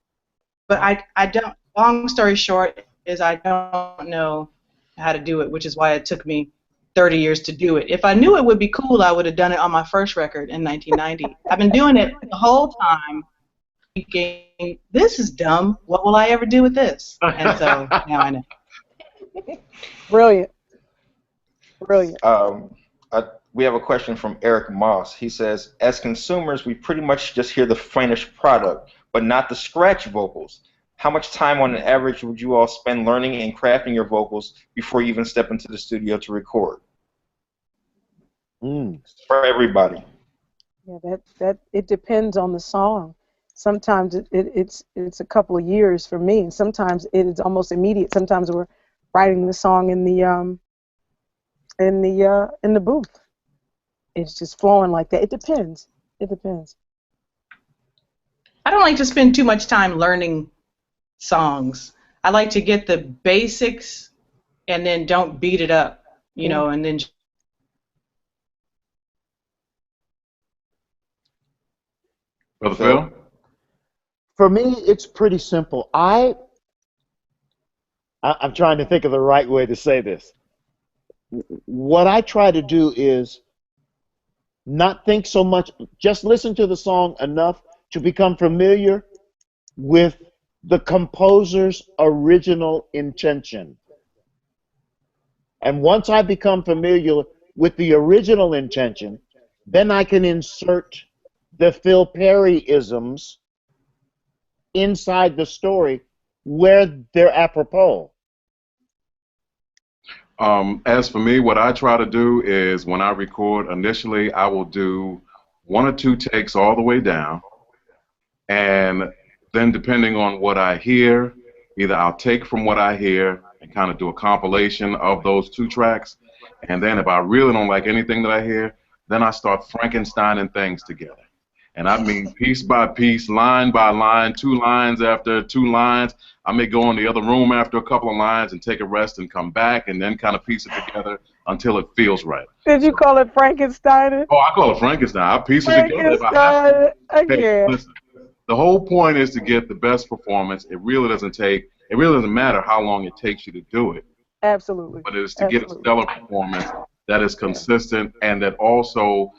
But I don't. Long story short is I don't know how to do it, which is why it took me 30 years to do it. If I knew it would be cool, I would have done it on my first record in 1990. I've been doing it the whole time, thinking, this is dumb. What will I ever do with this? And so now I know. Brilliant. Brilliant. We have a question from Eric Moss. He says, as consumers, we pretty much just hear the finished product, but not the scratch vocals. How much time on an average would you all spend learning and crafting your vocals before you even step into the studio to record? For everybody. Yeah, that it depends on the song. Sometimes it's a couple of years for me, and sometimes it is almost immediate. Sometimes we're writing the song in the booth. It's just flowing like that. It depends. It depends. I don't like to spend too much time learning songs. I like to get the basics and then don't beat it up, you know, and then. Brother Phil? For me, it's pretty simple. I'm trying to think of the right way to say this. What I try to do is not think so much, just listen to the song enough to become familiar with the composer's original intention. And once I become familiar with the original intention, then I can insert the Phil Perry-isms inside the story where they're apropos. As for me, what I try to do is when I record, initially I will do 1 or 2 takes all the way down, and then depending on what I hear, either I'll take from what I hear and kind of do a compilation of those 2 tracks, and then if I really don't like anything that I hear, then I start Frankensteining things together. And I mean piece by piece, line by line, 2 lines after 2 lines. I may go in the other room after a couple of lines and take a rest and come back and then kind of piece it together until it feels right. Did you call it Frankenstein? Oh, I call it Frankenstein. I piece it together if I have to. Hey, listen, the whole point is to get the best performance. It really doesn't matter how long it takes you to do it. Absolutely. But it is to get a stellar performance that is consistent and that also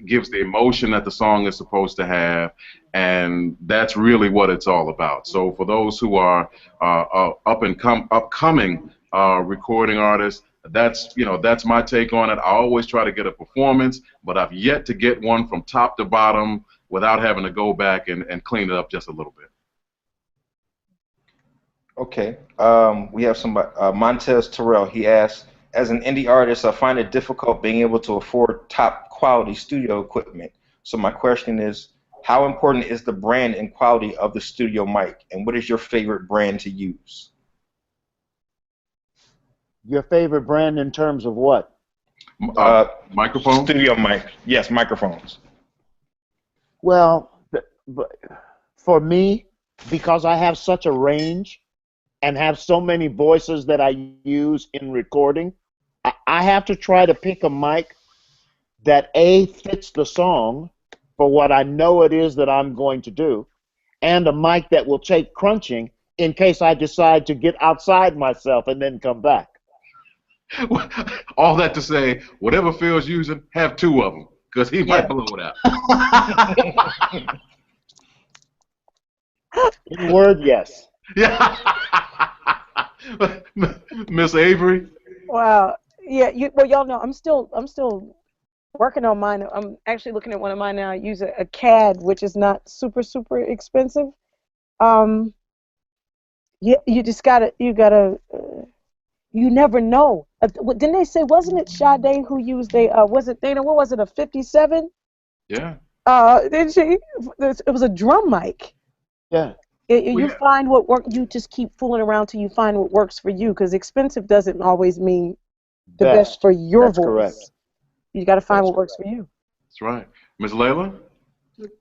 gives the emotion that the song is supposed to have, and that's really what it's all about. So for those who are upcoming recording artists, that's my take on it. I always try to get a performance, but I've yet to get one from top to bottom without having to go back and clean it up just a little bit. Okay. We have somebody, Montez Terrell. He asks, as an indie artist, I find it difficult being able to afford top quality studio equipment. So my question is, how important is the brand and quality of the studio mic, and what is your favorite brand to use? Your favorite brand in terms of what? Microphone? Studio mic. Yes, microphones. Well, for me, because I have such a range and have so many voices that I use in recording, I have to try to pick a mic that A, fits the song for what I know it is that I'm going to do, and a mic that will take crunching in case I decide to get outside myself and then come back. All that to say, whatever Phil's using, have 2 of them, because he might blow it out. In word, yes. Yeah. Miss Avery? Wow. Yeah. Well, y'all know I'm still working on mine. I'm actually looking at one of mine now. I use a CAD, which is not super expensive. You just gotta you never know. Didn't they say, wasn't it Sade who used was it Dana? What was it, a 57? Yeah. Didn't she? It was a drum mic. Yeah. You find what works. You just keep fooling around till you find what works for you, because expensive doesn't always mean the best for your voice. Correct. You got to find what works for you. That's right. Miss Lalah?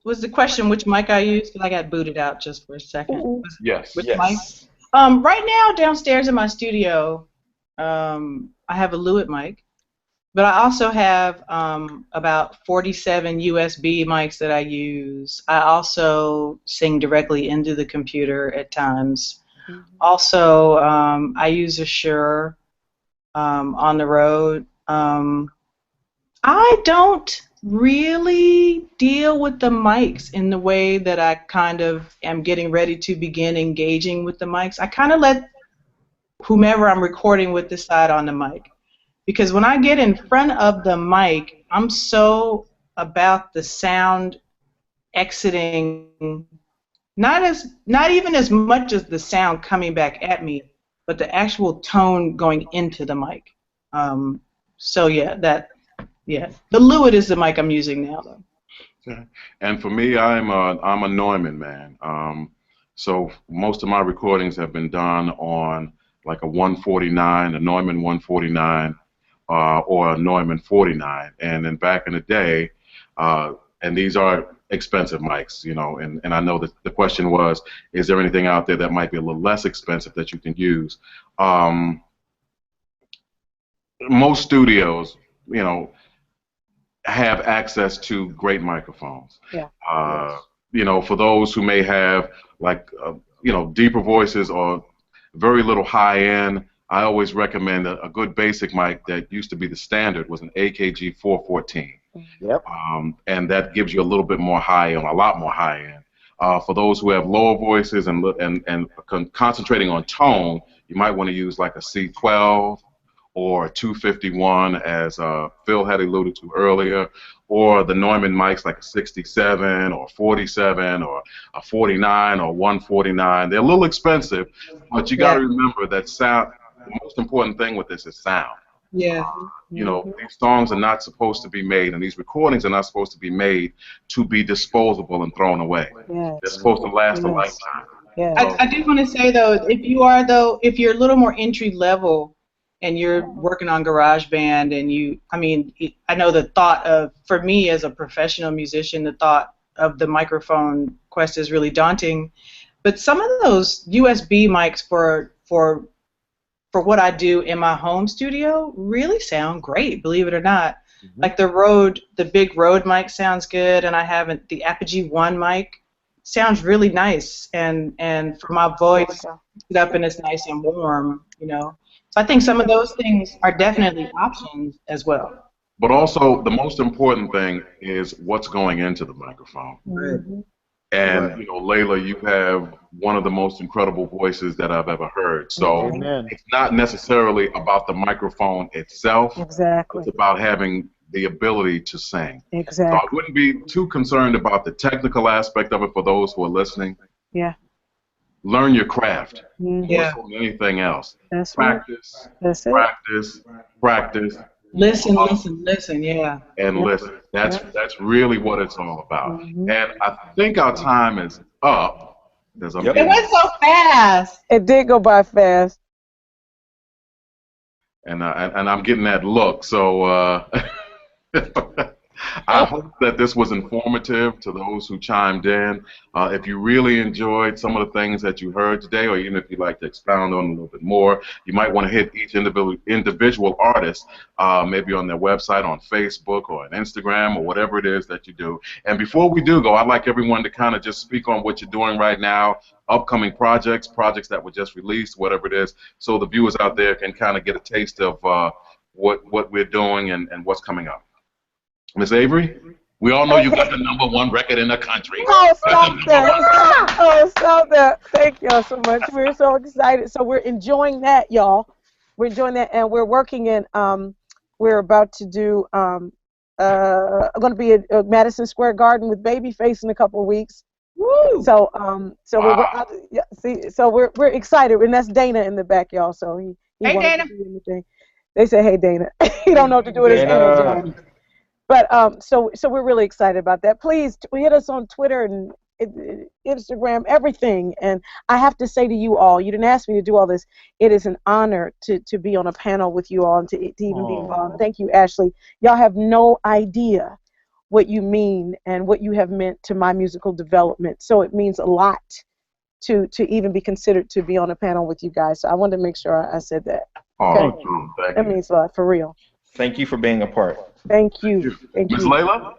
Was the question which mic I use? Because I got booted out just for a second. Yes. Which Yes. mic? Right now, downstairs in my studio, I have a Lewitt mic, but I also have about 47 USB mics that I use. I also sing directly into the computer at times. Mm-hmm. Also, I use a Shure on the road. I don't really deal with the mics in the way that I kind of am getting ready to begin engaging with the mics. I kind of let whomever I'm recording with decide on the mic. Because when I get in front of the mic, I'm so about the sound exiting, not even as much as the sound coming back at me, but the actual tone going into the mic. So yeah, the Lewitt is the mic I'm using now, though. Okay. And for me, I'm a Neumann man. So most of my recordings have been done on like a 149, a Neumann 149, or a Neumann 49. And then back in the day, and these are expensive mics, and I know that the question was, is there anything out there that might be a little less expensive that you can use? Most studios, have access to great microphones. Yeah. For those who may have deeper voices or very little high end, I always recommend a good basic mic that used to be the standard was an AKG 414. Yep. And that gives you a little bit more high end, a lot more high end. For those who have lower voices and concentrating on tone, you might want to use like a C12 or a 251, as Phil had alluded to earlier, or the Neumann mics like a 67 or 47 or a 49 or 149. They're a little expensive, but you got to remember that sound. The most important thing with this is sound. Yeah. You know, these songs are not supposed to be made, and these recordings are not supposed to be made to be disposable and thrown away. Yes. They're supposed to last a lifetime. Yes. I do want to say though, if you're a little more entry level and you're working on GarageBand and I know the thought of, for me as a professional musician, the thought of the microphone quest is really daunting. But some of those USB mics for what I do in my home studio really sound great, believe it or not. Mm-hmm. Like the big Rode mic sounds good, and the Apogee 1 mic sounds really nice, and for my voice, it's up and it's nice and warm, you know. So I think some of those things are definitely options as well. But also, the most important thing is what's going into the microphone. Mm-hmm. And, you know, Lalah, you have one of the most incredible voices that I've ever heard. So it's not necessarily about the microphone itself. Exactly. It's about having the ability to sing. Exactly. So I wouldn't be too concerned about the technical aspect of it for those who are listening. Yeah. Learn your craft. Mm-hmm. More so than anything else. That's practice. Right. That's it. Practice. Listen, yeah. And listen. That's really what it's all about. Mm-hmm. And I think our time is up. It went so fast. It did go by fast. And I'm getting that look. So I hope that this was informative to those who chimed in. If you really enjoyed some of the things that you heard today, or even if you'd like to expound on a little bit more, you might want to hit each individual artist, maybe on their website, on Facebook, or on Instagram, or whatever it is that you do. And before we do go, I'd like everyone to kind of just speak on what you're doing right now, upcoming projects that were just released, whatever it is, so the viewers out there can kind of get a taste of what we're doing and what's coming up. Miss Avery, we all know you got the #1 record in the country. Oh, stop that. Oh, stop that. Thank y'all so much. We're so excited. So we're enjoying that, y'all. We're enjoying that, and we're working in, we're about to do, going to be at Madison Square Garden with Babyface in a couple of weeks. Woo! So, wow. we're excited, and that's Dana in the back, y'all. So he hey, Dana. To do anything. They say, hey, Dana. He don't know what to do with his energy. But so we're really excited about that. Please hit us on Twitter and Instagram, everything. And I have to say to you all, you didn't ask me to do all this. It is an honor to be on a panel with you all and to even be involved. Thank you, Ashley. Y'all have no idea what you mean and what you have meant to my musical development. So it means a lot to even be considered to be on a panel with you guys. So I wanted to make sure I said that. Okay? That means a lot, for real. Thank you for being a part. Thank you. Thank you. Ms. Lalah?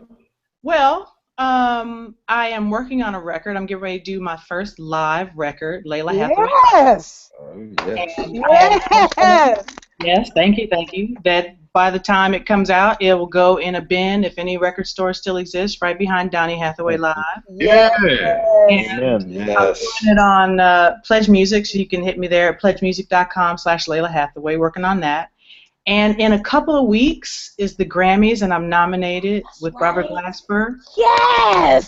Well, I am working on a record. I'm getting ready to do my first live record, Lalah Hathaway. Yes! Yes! Yes, thank you. That by the time it comes out, it will go in a bin, if any record store still exists, right behind Donny Hathaway Live. Yeah! And I'm doing it on Pledge Music, so you can hit me there at pledgemusic.com/Lalah Hathaway, working on that. And in a couple of weeks is the Grammys, and I'm nominated with Robert Glasper. Yes!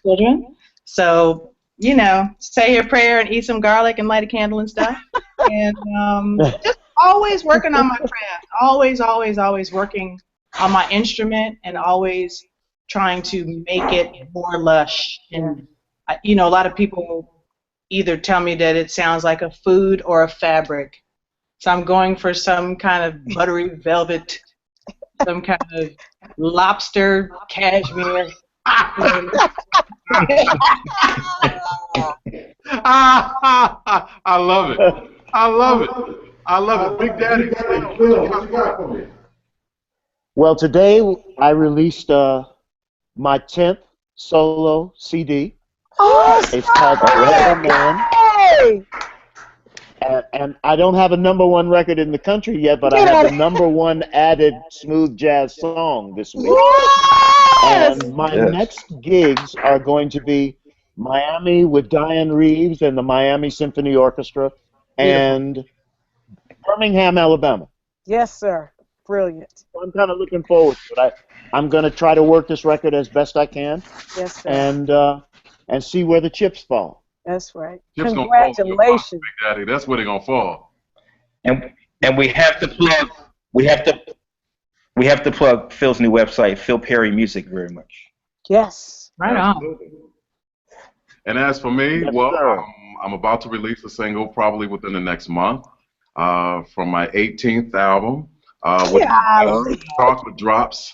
Children. So, you know, say your prayer and eat some garlic and light a candle and stuff. And just always working on my craft. Always working on my instrument and always trying to make it more lush. And, you know, a lot of people either tell me that it sounds like a food or a fabric. So I'm going for some kind of buttery velvet, some kind of lobster cashmere. I love it. Big Daddy, what you got for me? Well, today I released my 10th solo CD. Oh, it's called Forever Man. And I don't have a #1 record in the country yet, but I have the #1 added smooth jazz song this week. And my next gigs are going to be Miami with Diane Reeves and the Miami Symphony Orchestra, Beautiful. and Birmingham, Alabama. Yes, sir. Brilliant. I'm kind of looking forward to it. I'm going to try to work this record as best I can, Yes, sir. and see where the chips fall. That's right. Chips gonna fall for your mama, Congratulations. Big Daddy. That's where they're gonna fall. And we have to plug Phil's new website, Phil Perry Music, very much. Yes. Right on. Absolutely. And as for me, Yes, well, sir. I'm about to release a single probably within the next month from my 18th album, which Golly. is Chocolate Drops.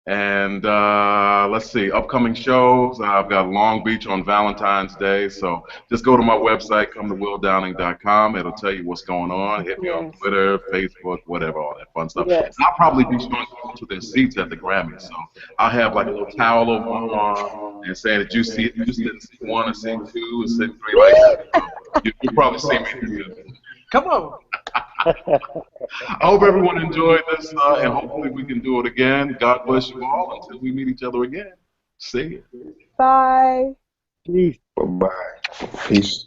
And let's see, upcoming shows. I've got Long Beach on Valentine's Day, so just go to my website, come to willdowning.com. It'll tell you what's going on. Hit me on Twitter, Facebook, whatever, all that fun stuff. Yes. I'll probably be showing people to their seats at the Grammys, so I'll have like a little towel over my arm and saying that you see it, you just didn't see one or see two or see three like that. So you'll probably see me. Come on. I hope everyone enjoyed this, and hopefully we can do it again. God bless you all until we meet each other again. See you. Bye. Peace. Bye-bye. Peace.